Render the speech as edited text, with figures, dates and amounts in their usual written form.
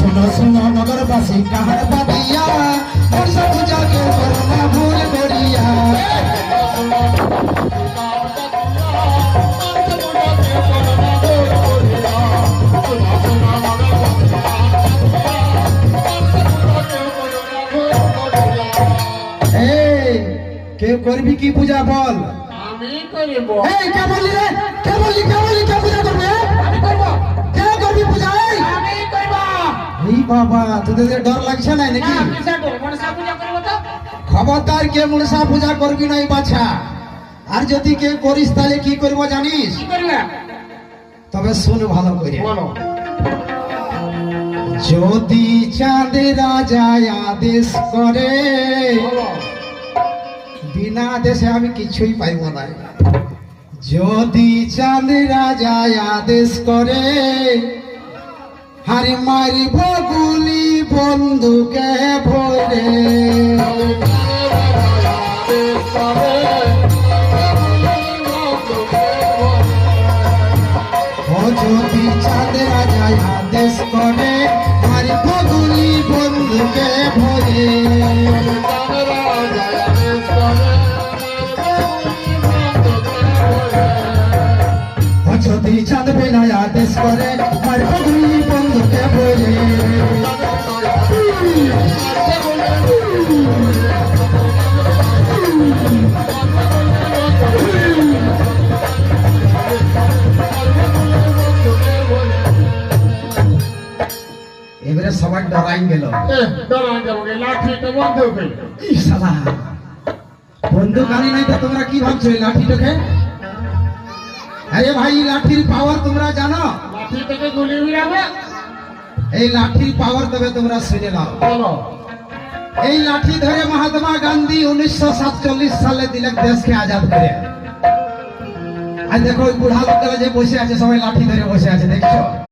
सुनो सुनो नगरवासी कहार बतिया मनसा पूजा के करना भूल गोरिया কেউ করবি কি পূজা বল? আমি করব। এই কে বললি রে? কে বললি কে পূজা করবে? আমি করব। কে করবি পূজা? আমি করব। এই বাবা তোদের ডর লাগছে না নাকি? না কিসা ডর? মনসা পূজা করব তো। খবরদার কে মনসা পূজা করবি নাই বাছা। আর যদি কে করিস তাহলে কি করব জানিস? কি করবে? তবে শুন ভালো করে। বলো। যদি চাঁদ রাজা আদেশ করে বিনা আদেশে আমি কিছুই পাইব না। যদি চাঁদ রাজা আদেশ করে হারি মারিব গুলি বন্ধুকে ভরে যদি চাঁদ রাজা আদেশ করে মারিব গুলি বন্ধুকে ভরে যদি চাঁদ বেলা আদেশ করে মারিব গুলি বন্ধুকে ভরে এবারে সবাই ডরাই গেল। বন্দুক আনি নাই তো তোমরা কি ভাবছো এই লাঠিটাকে? আরে ভাই লাঠির পাওয়ার তোমরা জানো? লাঠি থেকে গুলি উড়াবে। এই লাঠির পাওয়ার তবে তোমরা শুনে নাও। বলো। এই লাঠি ধরে মহাত্মা গান্ধী 1947 সালে দিলেন দেশকে আজাদ করে। আর দেখো ওই বুড়া লোকেরা যে বসে আছে সবাই লাঠি ধরে বসে আছে দেখছো?